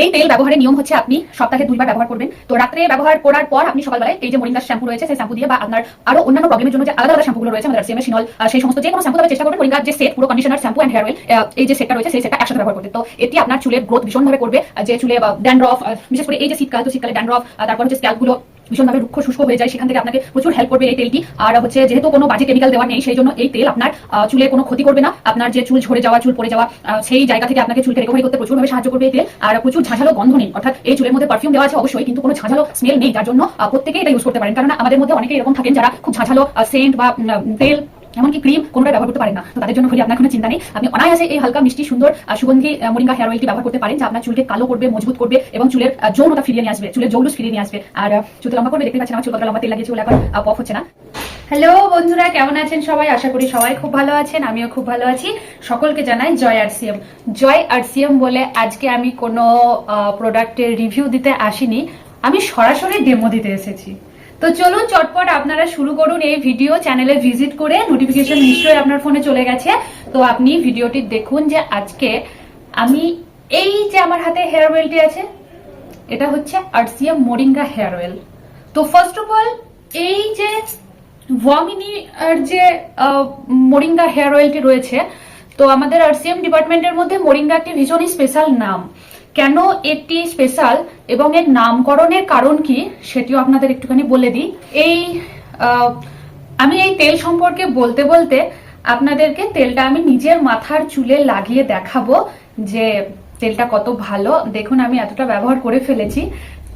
এই তেল ব্যবহারের নিয়ম হচ্ছে আপনি সপ্তাহে 2 বার ব্যবহার করবেন। তো রাত্রে ব্যবহার করার পর আপনি সকালবেলায় এই যে মোরিঙ্গা শ্যাম্পু রয়েছে সেই শ্যাম্পু দিয়ে বা আপনার আরো অন্যান্য প্রবলেমের জন্য যে আলাদা আলাদা শ্যাম্পুগুলো রয়েছে আমাদের আরসিএম সিনল সেই সমস্ত যে কোনো শ্যাম্পু চেষ্টা করবেন মোরিঙ্গার যে সেট পুরো conditioner shampoo and hair oil এই যে সেটটা রয়েছে সেই সেটটা একসাথে ব্যবহার করতে। তো এটি আপনার চুলের গ্রোথ ভীষণভাবে করবে, যে চুলে ড্যান্ড্রফ বিশেষ করে এই যে শীতকাল, তো শীতকালে ড্যান্ড্রফ তারপর হচ্ছে স্ক্যাল্পগুলো ভীষণভাবে রুক্ষ শুষ্ক হয়ে যায়, সেখান থেকে আপনাকে প্রচুর হেল্প করবে এই তেলটি। আর হচ্ছে যেহেতু কোনো বাজে কেমিক্যাল দেওয়া নেই সেই জন্য এই তেল আপনার চুলে কোনো ক্ষতি করবে না। আপনার যে চুল ঝরে যাওয়া, চুল পড়ে যাওয়া সেই জায়গা থেকে আপনাকে চুলকে রিকভারি করতে প্রচুরভাবে সাহায্য করবে এই তেল। আর প্রচুর ঝাঁঝালো গন্ধ নেই, অর্থাৎ এই চুলের মধ্যে পারফিউম দেওয়া আছে অবশ্যই, কিন্তু কোনো ঝাঁঝালো স্মেল নেই, যার জন্য প্রত্যেকেই এটা ইউজ করতে পারেন। কারণ আমাদের মধ্যে অনেকেই এরকম থাকেন যারা খুব ঝাঁঝালো সেন্ট বা তেল এমনকি ক্রিম কোনোটা ব্যবহার করতে পারেন না। তো তাদের জন্য বলি আপনার কোনো চিন্তা নেই, আপনি অনায়াসে এই হালকা মিষ্টি সুন্দর সুগন্ধি মোরিঙ্গা হেয়ার অয়েলটি ব্যবহার করতে পারেন, যা আপনার চুলকে কালো করবে, মজবুত করবে এবং চুলের যৌনতা ফিরিয়ে নিয়ে আসবে, চুলের জৌলুস ফিরিয়ে নিয়ে আসবে। আর চুল লম্বা করবে, দেখতে পাচ্ছেন আমার চুল কতটা লম্বা তেল লাগিয়েছে, চুল এখন পফ হচ্ছে না। হ্যালো বন্ধুরা, কেমন আছেন সবাই? আশা করি সবাই খুব ভালো আছেন, আমিও খুব ভালো আছি। সকলকে জানাই জয় আরসিএম। জয় আরসিএম বলে আজকে আমি কোনো প্রোডাক্টের রিভিউ দিতে আসিনি, আমি সরাসরি ডেমো দিতে এসেছি। তো চলুন চটপট আপনারা শুরু করুন এই ভিডিও। চ্যানেলে ভিজিট করে নোটিফিকেশন নিশ্চয়ই আপনার ফোনে চলে গেছে, তো আপনি ভিডিওটি দেখুন যে আজকে আমি এই যে আমার হাতে হেয়ার অয়েলটি আছে এটা হচ্ছে আরসিএম মোরিঙ্গা হেয়ার অয়েল। তো ফার্স্ট অফ অল এই যে ওয়ামিনি আর যে মোরিঙ্গা হেয়ার অয়েলটি রয়েছে, তো আমাদের আরসিএম ডিপার্টমেন্টের মধ্যে মোরিঙ্গা একটি ভীষণই স্পেশাল নাম। কেন এটি স্পেশাল এবং এর নামকরণের কারণ কি সেটিও আপনাদের একটুখানি বলে দিই। আমি এই তেল সম্পর্কে বলতে বলতে আপনাদেরকে তেলটা আমি নিজের মাথার চুলে লাগিয়ে দেখাবো যে তেলটা কত ভালো। দেখুন আমি এতটা ব্যবহার করে ফেলেছি,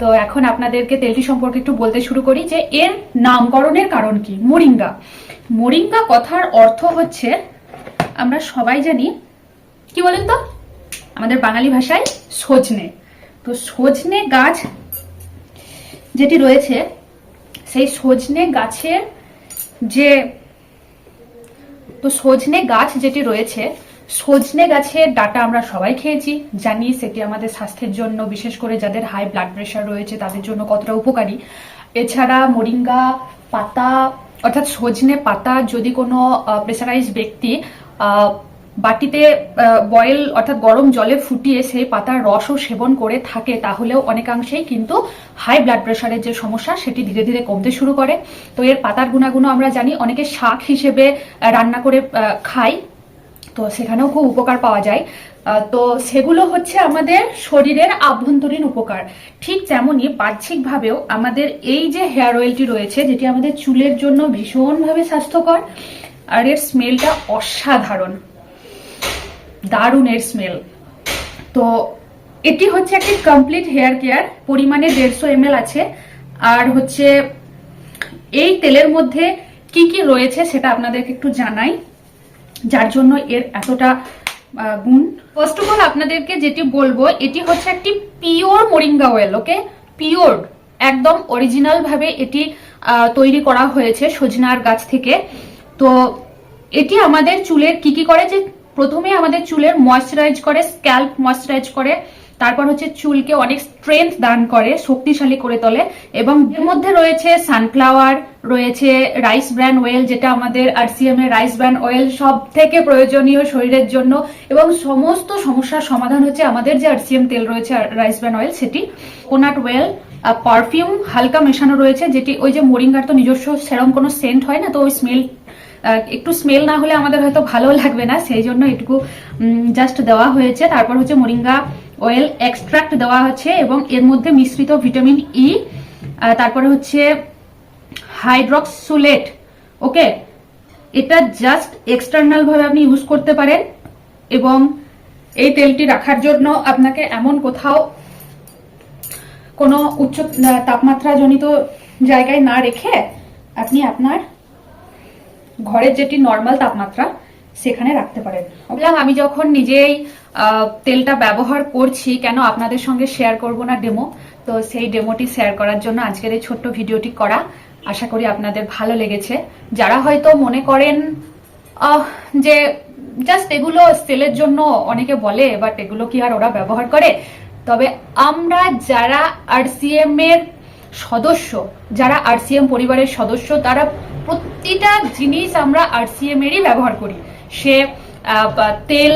তো এখন আপনাদেরকে তেলটি সম্পর্কে একটু বলতে শুরু করি যে এর নামকরণের কারণ কি। মোরিঙ্গা, মোরিঙ্গা কথার অর্থ হচ্ছে আমরা সবাই জানি, কি বলেন তো, আমাদের বাঙালি ভাষায় সজনে। তো সজনে গাছ যেটি রয়েছে সেই সজনে গাছের যে সজনে গাছ যেটি রয়েছে, সজনে গাছের ডাটা আমরা সবাই খেয়েছি, জানি সেটি আমাদের স্বাস্থ্যের জন্য, বিশেষ করে যাদের হাই ব্লাড প্রেশার রয়েছে তাদের জন্য কতটা উপকারী। এছাড়া মোরিঙ্গা পাতা অর্থাৎ সজনে পাতা যদি কোনো প্রেসারাইজ ব্যক্তি বাটিতে বয়েল অর্থাৎ গরম জলে ফুটিয়ে সেই পাতার রসও সেবন করে থাকে, তাহলেও অনেকাংশেই কিন্তু হাই ব্লাড প্রেশারের যে সমস্যা সেটি ধীরে ধীরে কমতে শুরু করে। তো এর পাতার গুণাগুণ আমরা জানি, অনেকে শাক হিসেবে রান্না করে খায়, তো সেখানেও খুব উপকার পাওয়া যায়। তো সেগুলো হচ্ছে আমাদের শরীরের আভ্যন্তরীণ উপকার। ঠিক তেমনই বাহ্যিকভাবেও আমাদের এই যে হেয়ার অয়েলটি রয়েছে যেটি আমাদের চুলের জন্য ভীষণভাবে স্বাস্থ্যকর, আর এর স্মেলটা অসাধারণ, দারুণ এর স্মেল। তো এটি হচ্ছে একটি কমপ্লিট হেয়ার কেয়ার, পরিমাণে 150 ml আছে। আর হচ্ছে এই তেলের মধ্যে কি কি রয়েছে সেটা আপনাদেরকে একটু জানাই, যার জন্য এর এতটা গুণ। ফার্স্ট অফ অল আপনাদেরকে যেটি বলবো, এটি হচ্ছে একটি পিওর মোরিঙ্গা অয়েল। ওকে, পিওর, একদম অরিজিনাল ভাবে এটি তৈরি করা হয়েছে সজনার গাছ থেকে। তো এটি আমাদের চুলের কি কি করে, যে প্রথমে আমাদের চুলের ময়েশ্চারাইজ করে, স্ক্যাল্প ময়েশ্চারাইজ করে, তারপর হচ্ছে চুলকে অনেক স্ট্রেংথ দান করে, শক্তিশালী করে তোলে। এবং এর মধ্যে রয়েছে সানফ্লাওয়ার, রয়েছে রাইস ব্র্যান অয়েল, যেটা আমাদের আরসিএম এর রাইস ব্র্যান অয়েল সব থেকে প্রয়োজনীয় শরীরের জন্য, এবং সমস্ত সমস্যার সমাধান হচ্ছে আমাদের যে আরসিএম তেল রয়েছে রাইস ব্র্যান অয়েল সেটি। কোকোনাট অয়েল, পারফিউম হালকা মেশানো রয়েছে, যেটি ওই যে মোরিঙ্গার তো নিজস্ব সেরকম কোনো সেন্ট হয় না, তো ওই স্মেল একটু স্মেল না হলে আমাদের হয়তো ভালো লাগবে না, সেই জন্য একটু জাস্ট দেওয়া হয়েছে। তারপর হচ্ছে মোরিঙ্গা অয়েল এক্সট্রাক্ট দেওয়া হচ্ছে এবং এর মধ্যে মিশ্রিত ভিটামিন ই, তারপরে হচ্ছে হাইড্রক্সুলেট। ওকে, এটা জাস্ট এক্সটার্নাল ভাবে আপনি ইউজ করতে পারেন, এবং এই তেলটি রাখার জন্য আপনাকে এমন কোথাও কোনো উচ্চ তাপমাত্রা জনিত জায়গায় না রেখে আপনি আপনার ঘরের যেটি নর্মাল তাপমাত্রা সেখানে রাখতে পারেন। আমি যখন নিজেই তেলটা ব্যবহার করছি, কেন আপনাদের সঙ্গে শেয়ার করব না ডেমো? তো সেই ডেমোটি শেয়ার করার জন্য আজকের এই ছোট্ট ভিডিওটি করা। আশা করি আপনাদের ভালো লেগেছে। যারা হয়তো মনে করেন যে জাস্ট এগুলো সেলের জন্য অনেকে বলে, বাট এগুলো কি আর ওরা ব্যবহার করে? তবে আমরা যারা আরসিএম এর সদস্য, যারা আরসিএম পরিবারের সদস্য, তারা প্রতিটা জিনিস আমরা আরসিএম এরই ব্যবহার করি। সে তেল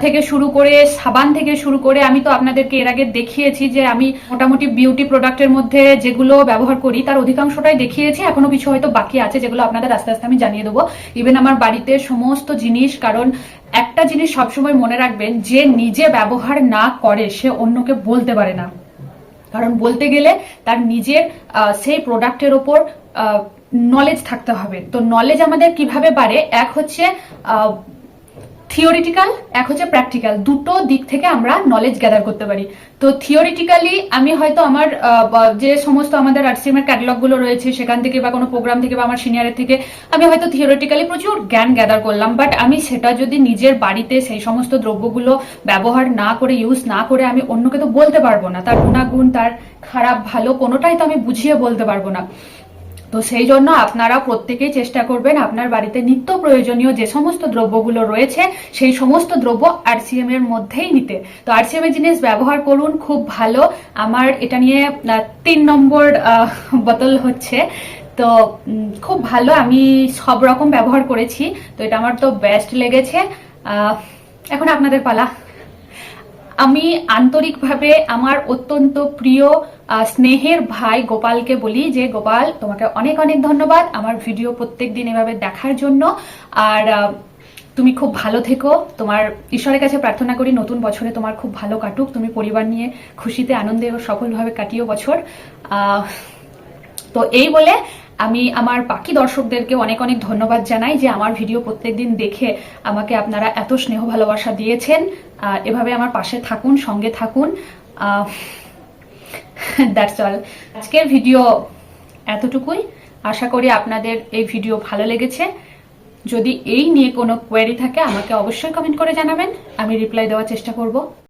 থেকে শুরু করে সাবান থেকে শুরু করে আমি তো আপনাদেরকে এর আগে দেখিয়েছি যে আমি মোটামুটি বিউটি প্রোডাক্টের মধ্যে যেগুলো ব্যবহার করি তার অধিকাংশটাই দেখিয়েছি, এখনো কিছু হয়তো বাকি আছে যেগুলো আপনাদের আস্তে আস্তে আমি জানিয়ে দেবো। ইভেন আমার বাড়িতে সমস্ত জিনিস, কারণ একটা জিনিস সবসময় মনে রাখবেন, যে নিজে ব্যবহার না করে সে অন্যকে বলতে পারে না, কারণ বলতে গেলে তার নিজের সেই প্রোডাক্টের ওপর নলেজ থাকতে হবে। তো নলেজ আমাদের কিভাবে বাড়ে, এক হচ্ছে থিওরিটিক্যাল, এক হচ্ছে প্র্যাকটিক্যাল, দুটো দিক থেকে আমরা নলেজ গ্যাদার করতে পারি। তো থিওরিটিক্যালি আমি হয়তো আমার যে সমস্ত আমাদের আরসিএম এর ক্যাটালগ গুলো রয়েছে সেখান থেকে বা কোনো প্রোগ্রাম থেকে বা আমার সিনিয়রের থেকে আমি হয়তো থিওরিটিক্যালি প্রচুর জ্ঞান গ্যাদার করলাম, বাট আমি সেটা যদি নিজের বাড়িতে সেই সমস্ত দ্রব্যগুলো ব্যবহার না করে, ইউজ না করে আমি অন্যকে তো বলতে পারবো না, তার গুণাগুণ, তার খারাপ ভালো কোনোটাই তো আমি বুঝিয়ে বলতে পারবো না। তো সেই জন্য আপনারা প্রত্যেকেই চেষ্টা করবেন আপনার বাড়িতে নিত্য প্রয়োজনীয় যে সমস্ত দ্রব্যগুলো রয়েছে সেই সমস্ত দ্রব্য আরসিএম এর মধ্যেই নিতে। তো আরসিএম এর জিনিস ব্যবহার করুন, খুব ভালো। আমার এটা নিয়ে 3 নম্বর বোতল হচ্ছে, তো খুব ভালো, আমি সব রকম ব্যবহার করেছি, তো এটা আমার তো বেস্ট লেগেছে। এখন আপনাদের পালা। আমি আন্তরিকভাবে আমার অত্যন্ত প্রিয় স্নেহের ভাই গোপালকে বলি যে গোপাল, তোমাকে অনেক অনেক ধন্যবাদ আমার ভিডিও প্রত্যেকদিন এভাবে দেখার জন্য। আর তুমি খুব ভালো থেকো, তোমার ঈশ্বরের কাছে প্রার্থনা করি নতুন বছরে তোমার খুব ভালো কাটুক, তুমি পরিবার নিয়ে খুশিতে আনন্দে ও সফলভাবে কাটিও বছর। তো এই বলে আমি আমার বাকি দর্শকদেরকে অনেক অনেক ধন্যবাদ জানাই যে আমার ভিডিও প্রত্যেকদিন দেখে আমাকে আপনারা এত স্নেহ ভালোবাসা দিয়েছেন। এভাবে আমার পাশে থাকুন, সঙ্গে থাকুন। দ্যাটস অল, আজকের ভিডিও এতটুকুই। আশা করি আপনাদের এই ভিডিও ভালো লেগেছে। যদি এই নিয়ে কোনো কোয়েরি থাকে আমাকে অবশ্যই কমেন্ট করে জানাবেন, আমি রিপ্লাই দেওয়ার চেষ্টা করব।